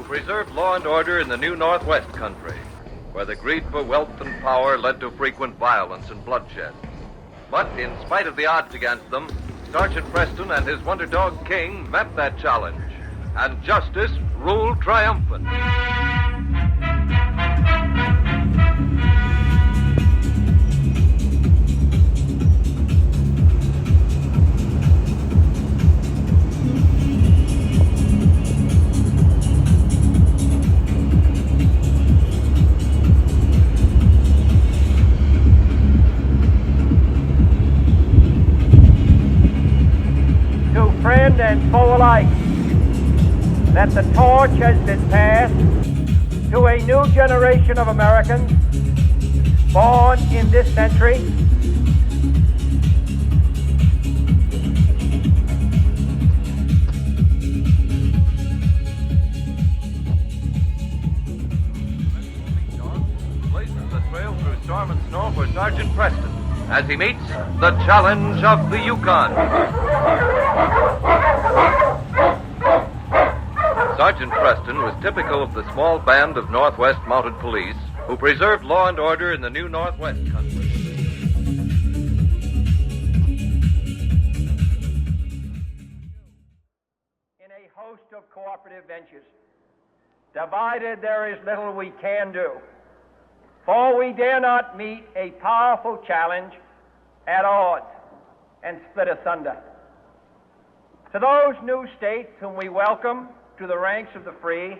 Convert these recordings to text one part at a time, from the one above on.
Preserved law and order in the new Northwest country, where the greed for wealth and power led to frequent violence and bloodshed. But in spite of the odds against them, Sergeant Preston and his wonder dog King met that challenge, and justice ruled triumphant. Friend and foe alike, that the torch has been passed to a new generation of Americans born in this century. Blazes the trail through storm and snow for Sergeant Preston as he meets the challenge of the Yukon. Sergeant Preston was typical of the small band of Northwest Mounted Police who preserved law and order in the new Northwest country. In a host of cooperative ventures, divided there is little we can do, for we dare not meet a powerful challenge at odds and split asunder. To those new states whom we welcome to the ranks of the free,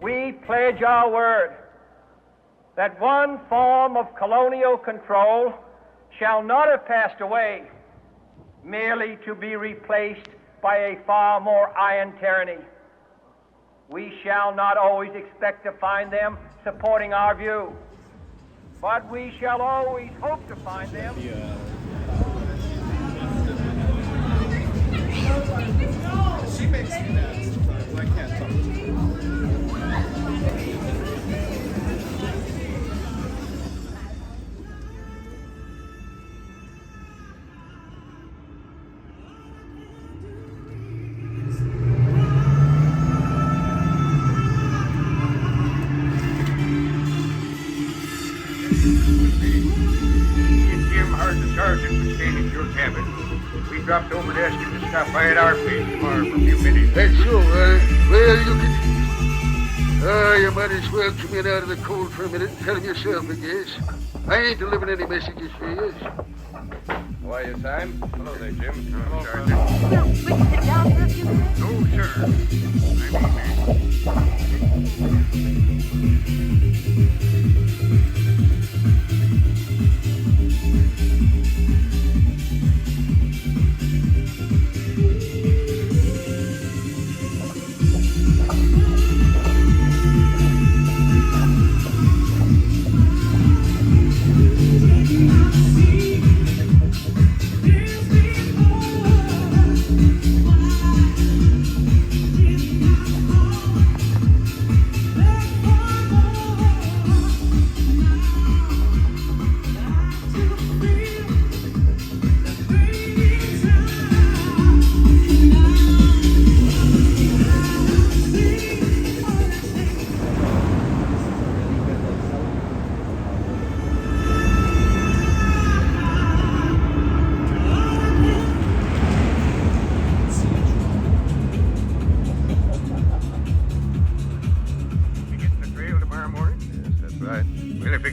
we pledge our word that one form of colonial control shall not have passed away merely to be replaced by a far more iron tyranny. We shall not always expect to find them supporting our view, but we shall always hope to find them. She makes me mad sometimes. I can't talk to her. Jim heard the sergeant was staying in your cabin. We dropped over to ask him to stop by at our place tomorrow for a few minutes. That's so, well, you can... you might as well come in out of the cold for a minute and tell him yourself, I guess. I ain't delivering any messages for you. Why, Sam? Hello there, Jim. Hello, Sergeant. Well, we can sit down for a few minutes. No, sir.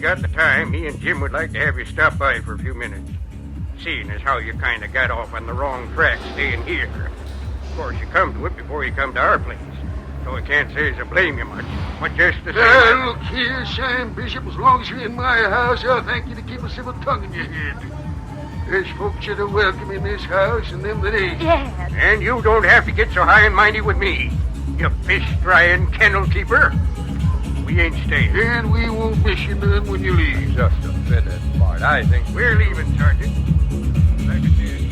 Got the time, me and Jim would like to have you stop by for a few minutes. Seeing as how you kind of got off on the wrong track staying here. Of course, you come to it before you come to our place. So I can't say as I blame you much. But just the same... Look here, Sam Bishop, as long as you're in my house, I'll thank you to keep a civil tongue in your head. There's folks that are welcome in this house and them that ain't. Dad. And you don't have to get so high and mighty with me, you fish-drying kennel keeper. We ain't staying. And we won't miss you none when you leave. Just a minute, Bart. I think We're leaving, Sergeant. Like I said,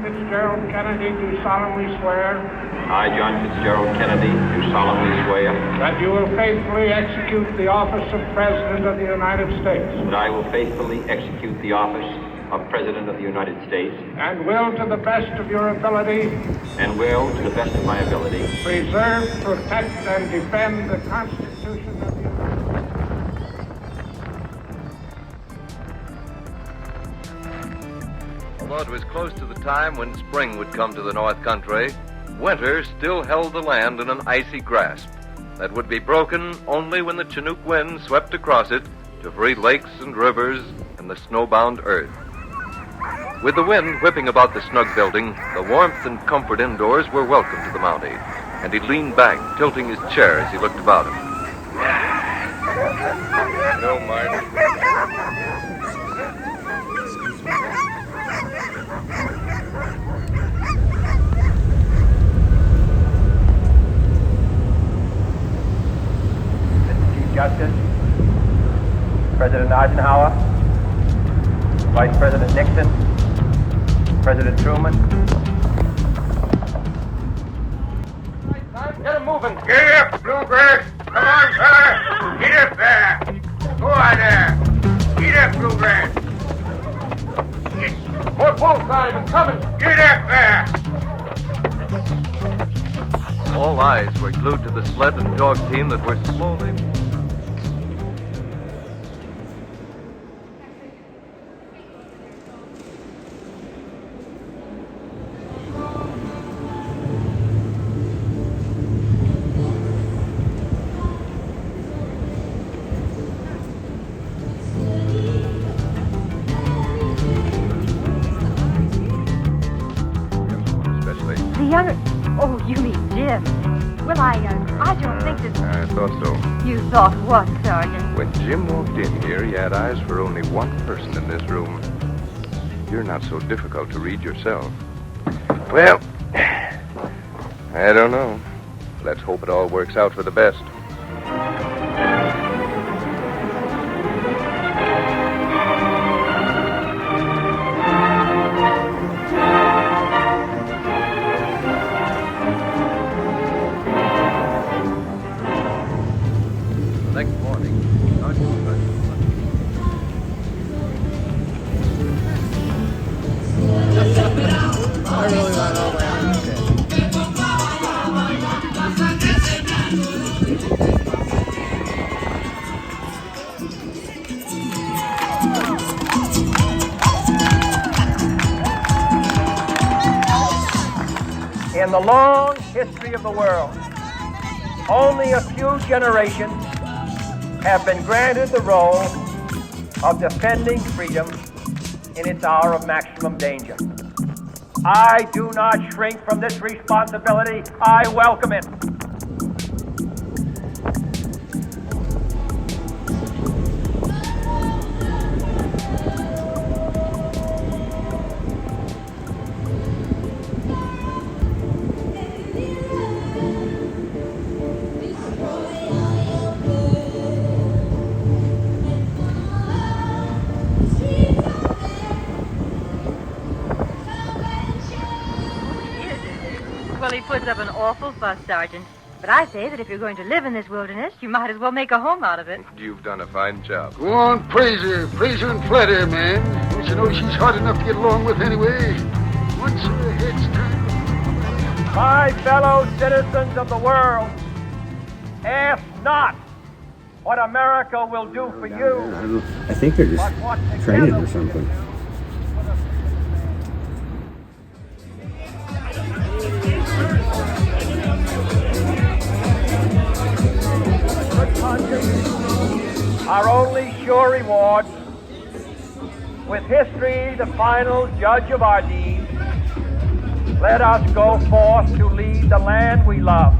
Fitzgerald Kennedy, do solemnly swear I, John Fitzgerald Kennedy, do solemnly swear that you will faithfully execute the office of President of the United States that I will faithfully execute the office of President of the United States and will, to the best of your ability, and will, to the best of my ability, preserve, protect, and defend the Constitution of the United States. Although it was close to the time when spring would come to the North Country, winter still held the land in an icy grasp that would be broken only when the Chinook wind swept across it to free lakes and rivers and the snowbound earth. With the wind whipping about the snug building, the warmth and comfort indoors were welcome to the Mountie, and he leaned back, tilting his chair as he looked about him. No, Martin. Justice, President Eisenhower, Vice President Nixon, President Truman. Get him moving. Get up, Bluegrass. Come on, fella. Get up there. Go on there. Get up, Bluegrass. More bullseye and coming. Get up there. All eyes were glued to the sled and dog team that were slowly... The younger... Oh, you mean Jim. Well, I don't think that... I thought so. You thought what, Sergeant? When Jim walked in here, he had eyes for only one person in this room. You're not so difficult to read yourself. Well, I don't know. Let's hope it all works out for the best. Next morning, I really want all my In the long history of the world, only a few generations have been granted the role of defending freedom in its hour of maximum danger. I do not shrink from this responsibility. I welcome it. Well, he puts up an awful fuss, Sergeant. But I say that if you're going to live in this wilderness, you might as well make a home out of it. You've done a fine job. Go on, praise her and flatter her, man. Don't you know she's hard enough to get along with anyway? Once her head's turned. My fellow citizens of the world, ask not what America will do for you, I think they're just but what training together or something. good conscience our only sure reward, with history the final judge of our deeds, let us go forth to lead the land we love.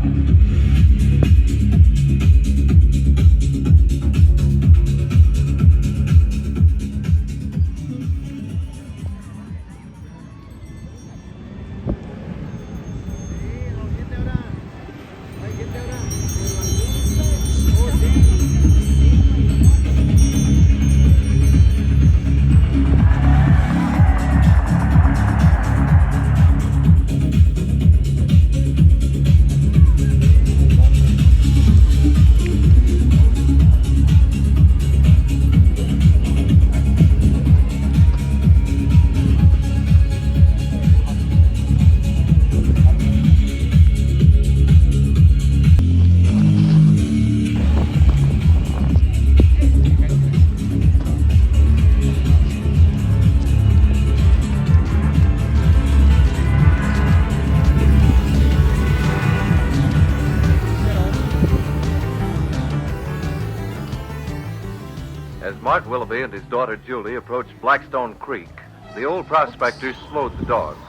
Mart Willoughby and his daughter Julie approached Blackstone Creek. The old prospectors slowed the dogs.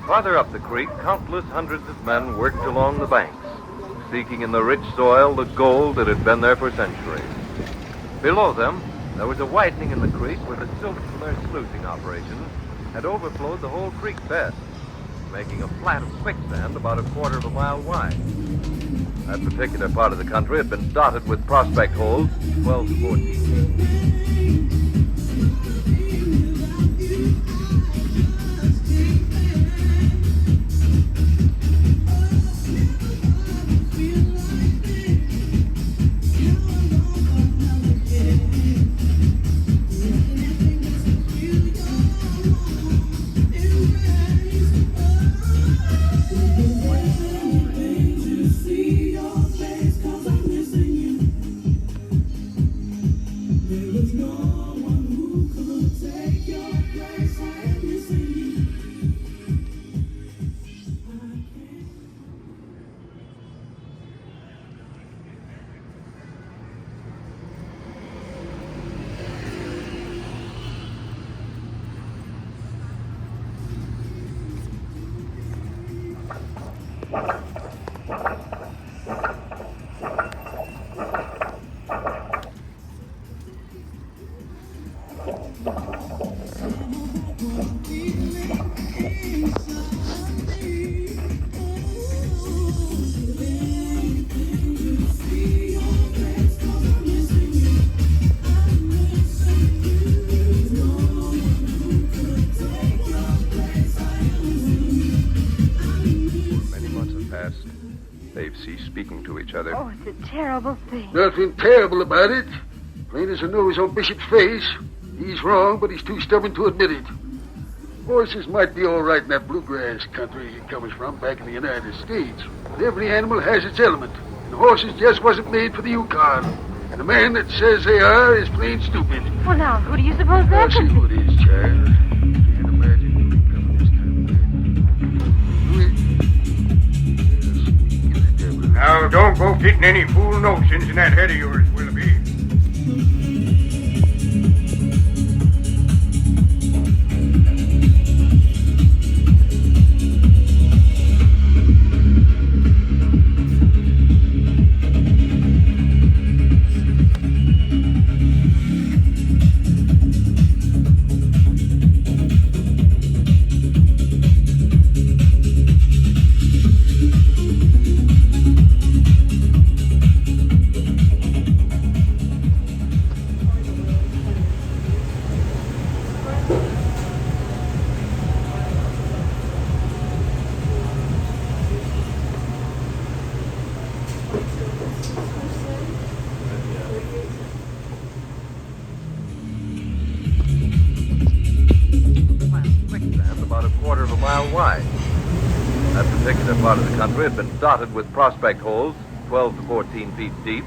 Farther up the creek, countless hundreds of men worked along the banks, seeking in the rich soil the gold that had been there for centuries. Below them, there was a widening in the creek where the silt from their sluicing operations had overflowed the whole creek bed, making a flat of quicksand about a quarter of a mile wide. That particular part of the country had been dotted with prospect holes 12 to 14 feet. They've ceased speaking to each other. Oh, it's a terrible thing. Nothing terrible about it. Plain as a nose on Bishop's face. He's wrong, but he's too stubborn to admit it. Horses might be all right in that bluegrass country he comes from back in the United States. But every animal has its element. And horses just wasn't made for the Yukon. And the man that says they are is plain stupid. Well, now, who do you suppose that I'll see could who be? it is, child. Can't imagine who it coming this time of night. Now, don't go getting any fool notions in that head of yours, Willoughby. About a quarter of a mile wide. That particular part of the country had been dotted with prospect holes 12 to 14 feet deep,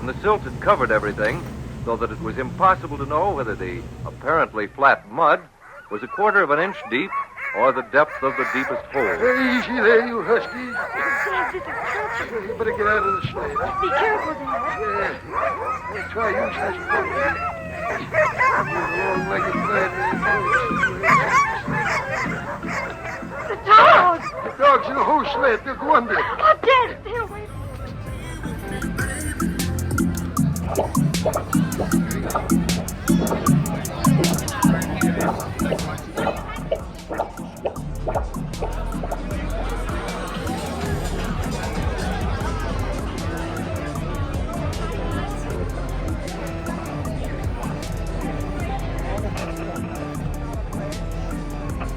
and the silt had covered everything so that it was impossible to know whether the apparently flat mud was a quarter of an inch deep or the depth of the deepest hole. Easy there, you huskies. Dad, this is treacherous. You better get out of the sleigh. Be careful, Dad. Yeah. We'll try using this boat. Long-legged The dog! The dog's in the whole sled. They'll go under. Oh, Dad, stay away.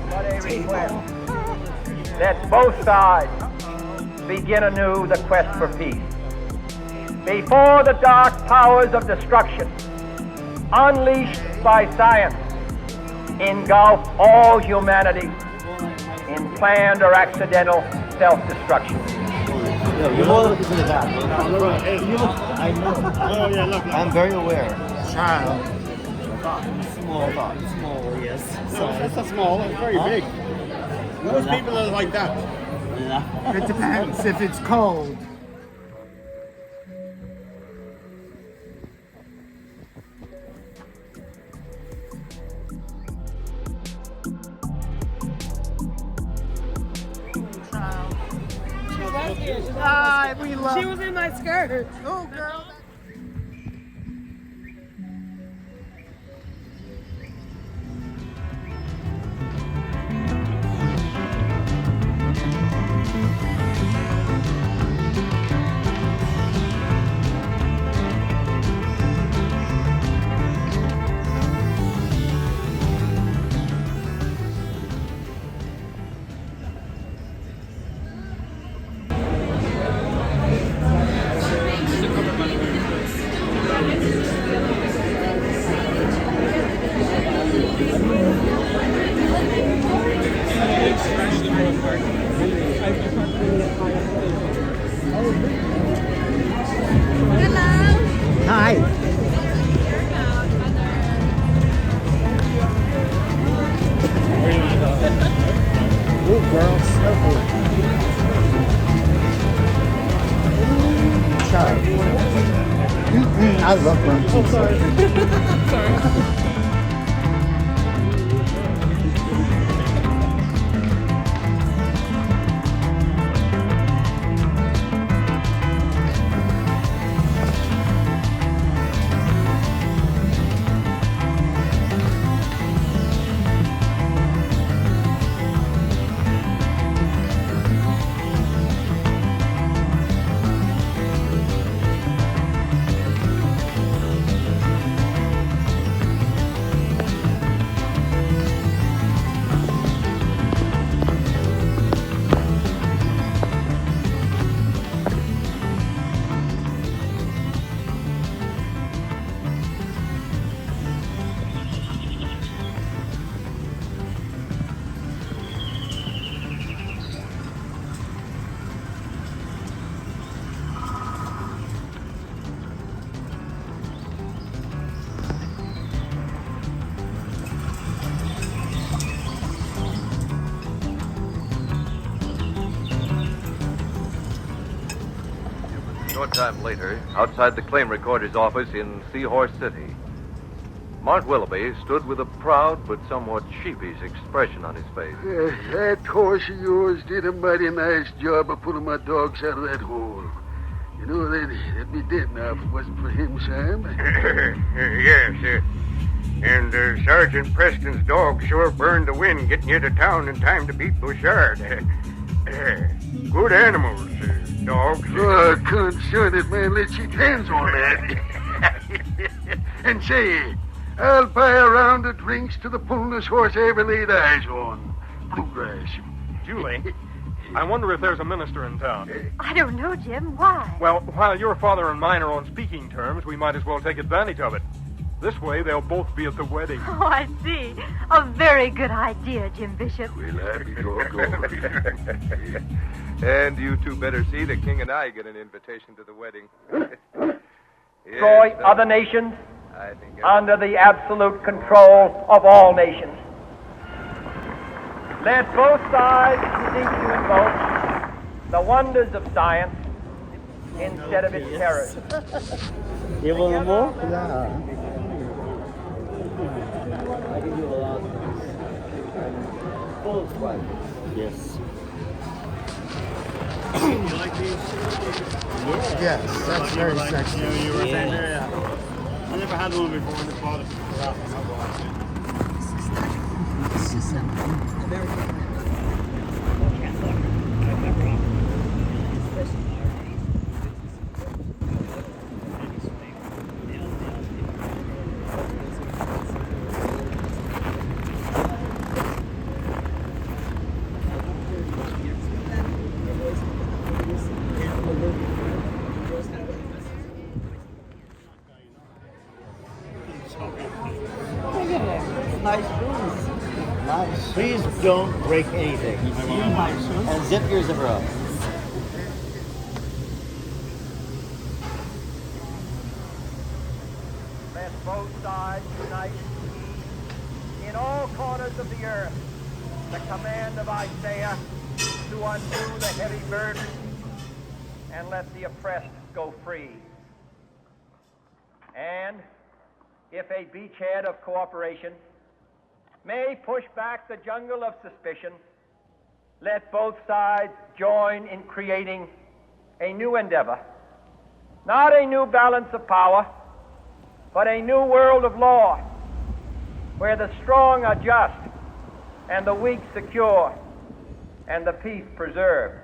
But a request that both sides begin anew the quest for peace. Before the dark powers of destruction, unleashed by science, engulf all humanity in planned or accidental self-destruction. You're more looking to the back. I know. Oh, yeah, look. I'm very aware. Child. Small, yes. No, that's not small. It's very big. Most people are like that. Yeah. It depends if it's cold. She was in my skirt. Oh, girl. Hi. Ooh, girl, snowboard. Child. I love burnt pizza. Sorry. A short time later, outside the claim recorder's office in Seahorse City, Mart Willoughby stood with a proud but somewhat sheepish expression on his face. That horse of yours did a mighty nice job of pulling my dogs out of that hole. You know, they'd be dead now if it wasn't for him, Sam. Yes, and Sergeant Preston's dog sure burned the wind getting you to town in time to beat Bouchard. Good animals, dogs. Oh, concern it, man. Let's shake hands on that. And say, I'll buy a round of drinks to the pullingest horse I ever laid eyes on. Bluegrass. Julie, I wonder if there's a minister in town. I don't know, Jim. Why? Well, while your father and mine are on speaking terms, we might as well take advantage of it. This way, they'll both be at the wedding. Oh, I see. A very good idea, Jim Bishop. Well, I'll be doggone. And you two better see the king and I get an invitation to the wedding. Destroy other nations under the absolute control of all nations. Let both sides seek to invoke the wonders of science instead of its terrors. You want more? Yeah. I give you a lot. Full squad. Yes. You like these? Yes, that's very sexy. You were saying Yeah. there, yeah. I never had one before in the bottom. Nice shoes. Nice. Please don't break anything. And zip your zipper up. Let both sides unite in all corners of the earth the command of Isaiah to undo the heavy burden and let the oppressed go free. And if a beachhead of cooperation may push back the jungle of suspicion, let both sides join in creating a new endeavor, not a new balance of power, but a new world of law, where the strong are just, and the weak secure, and the peace preserved.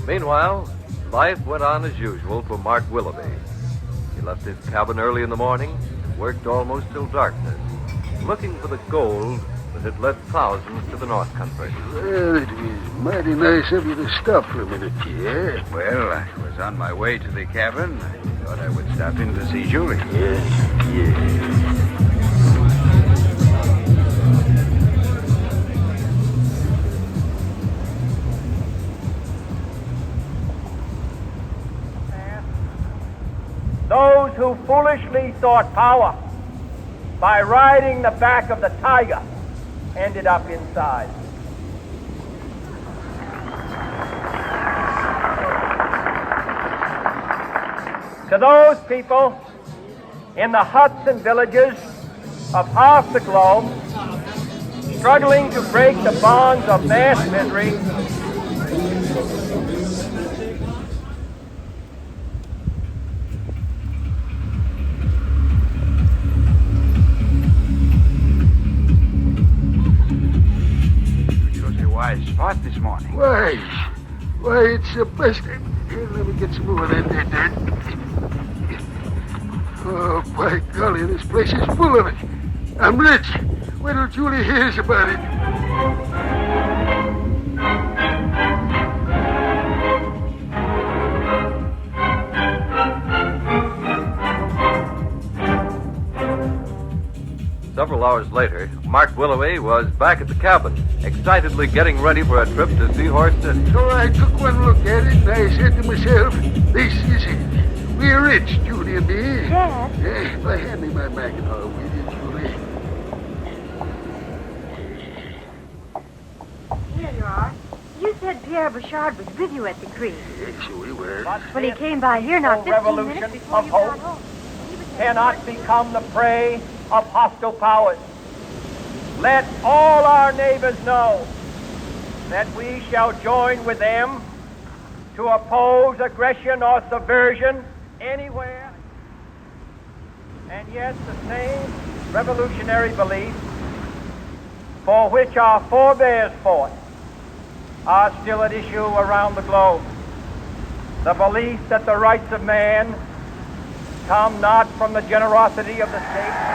Meanwhile, life went on as usual for Mark Willoughby. He left his cabin early in the morning and worked almost till darkness, looking for the gold that had led thousands to the North Country. Well, it was mighty nice of you to stop for a minute, Pierre. Well, I was on my way to the cabin. I thought I would stop in to see Julie. Yeah. Those who foolishly sought power by riding the back of the tiger ended up inside. To those people in the huts and villages of half the globe, struggling to break the bonds of mass misery, spot this morning. Why, it's the best. Here, let me get some more of that there dirt. Oh, by golly, this place is full of it. I'm rich. Wait till Julie hears about it. Several hours later, Mark Willoughby was back at the cabin, excitedly getting ready for a trip to Seahorse City. So I took one look at it, and I said to myself, this is it. We're rich, Julie and me. Dad? Yeah, well, hand me my Mackinac, will you, Julie? Here you are. You said Pierre Bouchard was with you at the creek. Yes, so we were. Well, he came by here not 15 minutes before of you got hope home. cannot become the prey of hostile powers. Let all our neighbors know that we shall join with them to oppose aggression or subversion anywhere. And yet the same revolutionary beliefs for which our forebears fought are still at issue around the globe. The belief that the rights of man come not from the generosity of the state.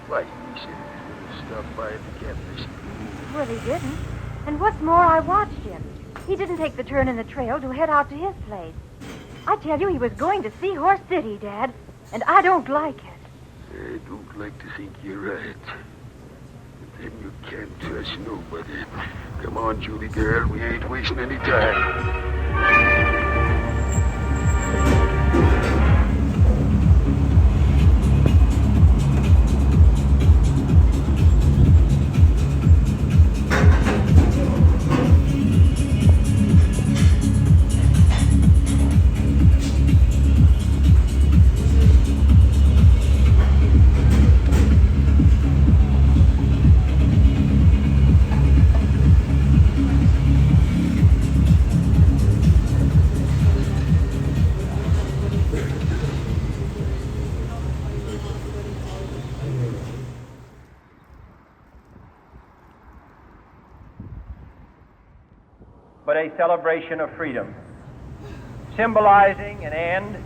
Why, he said he was going to stop by at the campus. Well, he didn't. And what's more, I watched him. He didn't take the turn in the trail to head out to his place. I tell you, he was going to see Horse City, Dad, and I don't like it. I don't like to think you're right. But then you can't trust nobody. Come on, Judy girl, we ain't wasting any time. But a celebration of freedom, symbolizing an end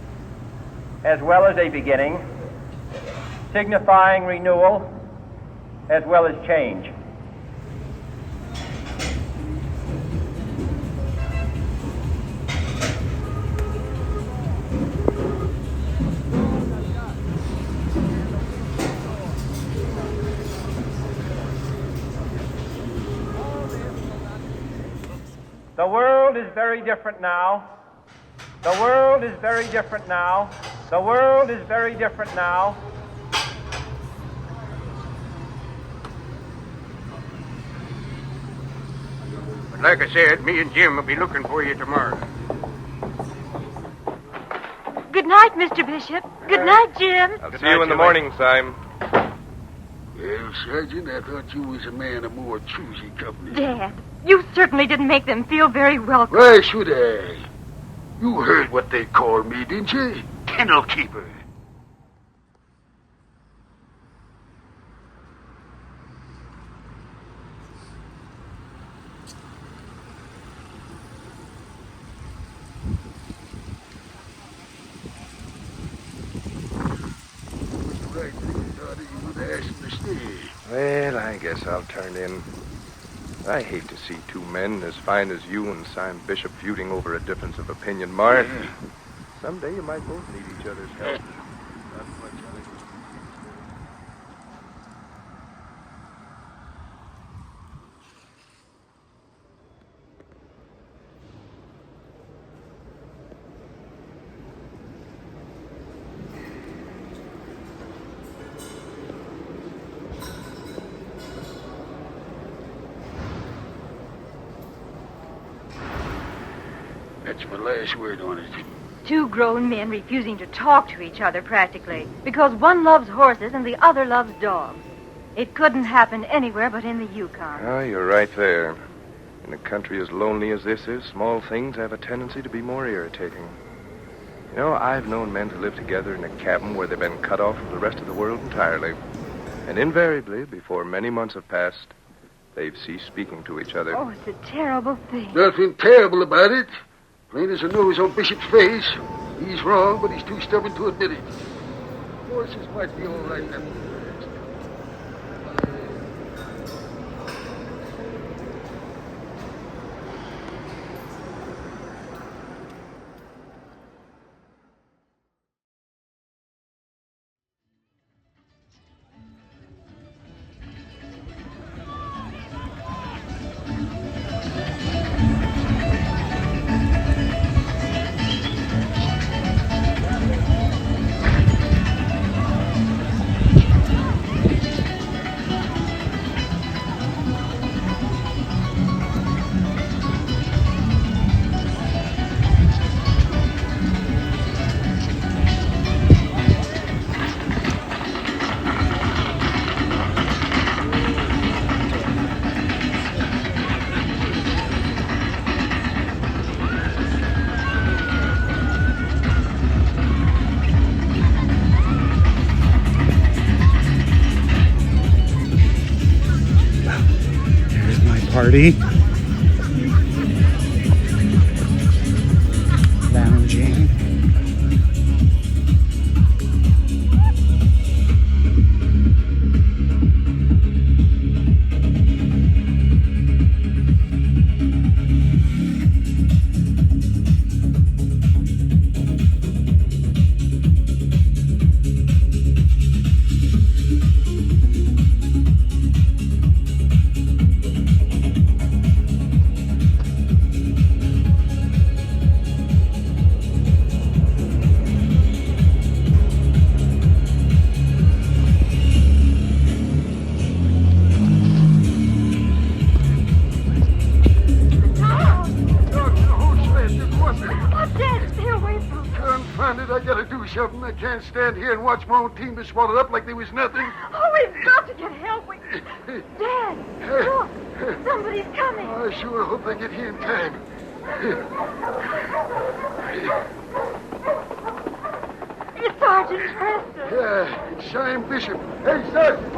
as well as a beginning, signifying renewal as well as change. The world is very different now. The world is very different now. The world is very different now. But like I said, me and Jim will be looking for you tomorrow. Good night, Mr. Bishop. Good night, Jim. I'll see you in the morning, Sim. Well, Sergeant, I thought you was a man of more choosy company. Dad, you certainly didn't make them feel very welcome. Why should I? You heard what they called me, didn't you? Kennel keeper. Well, I guess I'll turn in. I hate to see two men as fine as you and Sim Bishop feuding over a difference of opinion, Mart. Yeah. Someday you might both need each other's help. That's my last word on it. Two grown men refusing to talk to each other, practically, because one loves horses and the other loves dogs. It couldn't happen anywhere but in the Yukon. Oh, you're right there. In a country as lonely as this is, small things have a tendency to be more irritating. You know, I've known men to live together in a cabin where they've been cut off from the rest of the world entirely. And invariably, before many months have passed, they've ceased speaking to each other. Oh, it's a terrible thing. Nothing terrible about it. Plain as a nose on Bishop's face. He's wrong, but he's too stubborn to admit it. Horses might be all right now. party. Lounging. I gotta do something. I can't stand here and watch my own team be swallowed up like there was nothing. Oh, we've got to get help. Dad, look. Somebody's coming. I sure hope I get here in time. It's Sergeant Preston. Yeah, it's Simon Bishop. Hey, Sergeant.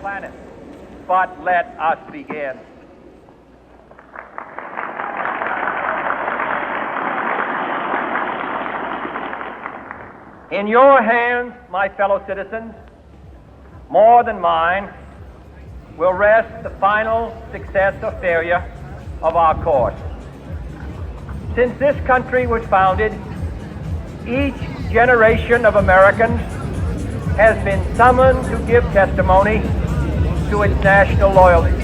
Planet. But let us begin. In your hands, my fellow citizens, more than mine, will rest the final success or failure of our course. Since this country was founded, each generation of Americans has been summoned to give testimony to its national loyalty.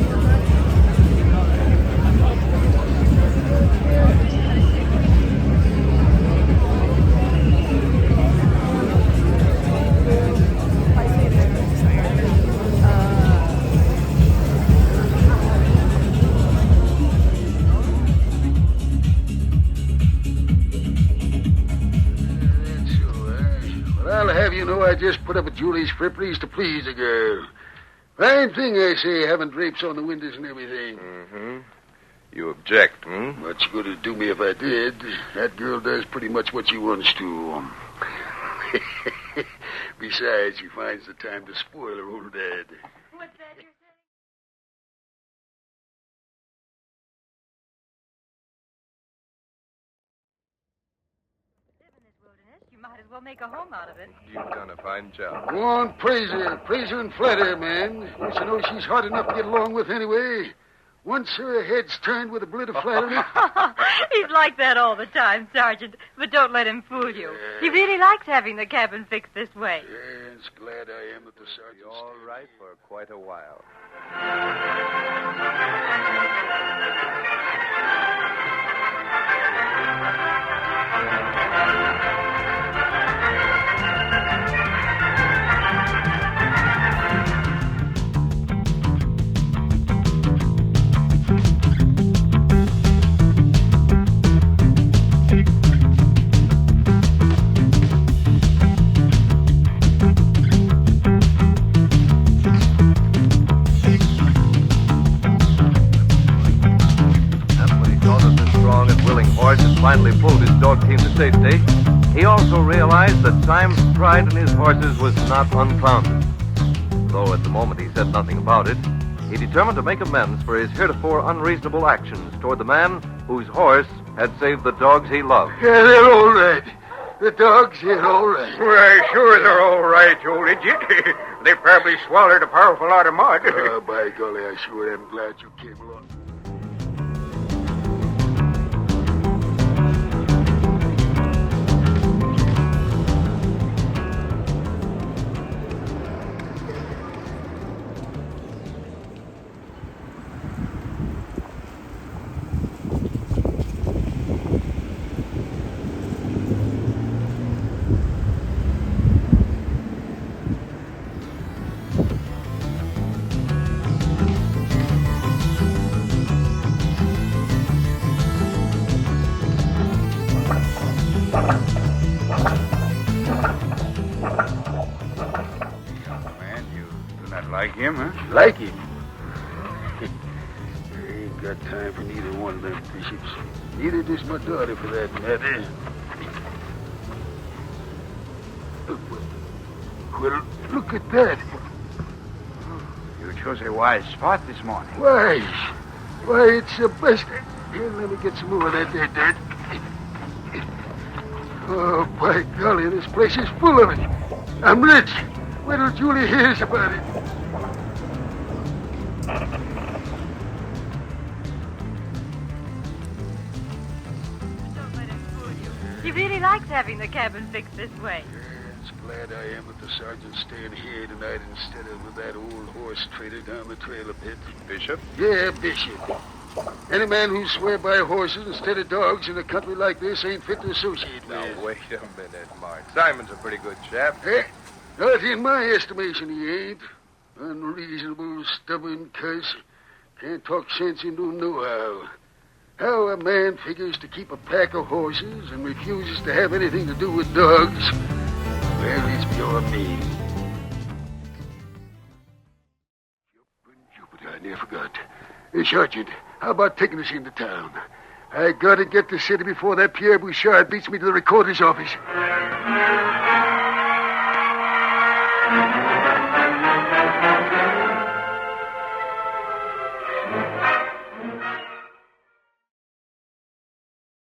I'll have you know I just put up at Julie's fripperies to please a girl. Fine thing, I say, having drapes on the windows and everything. Mm-hmm. You object, hmm? Much good it'd do me if I did. That girl does pretty much what she wants to. Besides, she finds the time to spoil her old dad. What's that you're saying? You might as well make a home out of it. You've done a fine job. Go on, praise her. Praise her and flatter her, man. Don't you know she's hard enough to get along with anyway? Once her head's turned with a bit of flattery. He's like that all the time, Sergeant. But don't let him fool you. He really likes having the cabin fixed this way. Yes, glad I am that the sergeant's Be all right for quite a while. Finally pulled his dog team to safety, he also realized that Simon's pride in his horses was not unfounded. Though at the moment he said nothing about it, he determined to make amends for his heretofore unreasonable actions toward the man whose horse had saved the dogs he loved. Yeah, they're all right. The dogs, they're all right. Why, sure they're all right, you old idiot. They probably swallowed a powerful lot of mud. Oh, by golly, I sure am glad you came along. Like him, huh? Like him? got time for neither one of them bishops. Neither does my daughter, for that matter. Well, look at that. You chose a wise spot this morning. Wise? Why, it's the best. Here, let me get some more of that there dirt. Oh, by golly, this place is full of it. I'm rich. Wait till Julie hears about it. He really likes having the cabin fixed this way. Yes, glad I am that the sergeant's staying here tonight instead of with that old horse trader down the trail a bit. Bishop? Yeah, Bishop. Any man who swear by horses instead of dogs in a country like this ain't fit to associate Now, with. wait a minute, Mark. Simon's a pretty good chap. Eh? Not in my estimation, he ain't. Unreasonable, stubborn cuss. Can't talk sense into him nohow. How a man figures to keep a pack of horses and refuses to have anything to do with dogs, well, it's beyond me. Jupiter, I near forgot. Hey, Sergeant, how about taking us into town? I gotta get to the city before that Pierre Bouchard beats me to the recorder's office.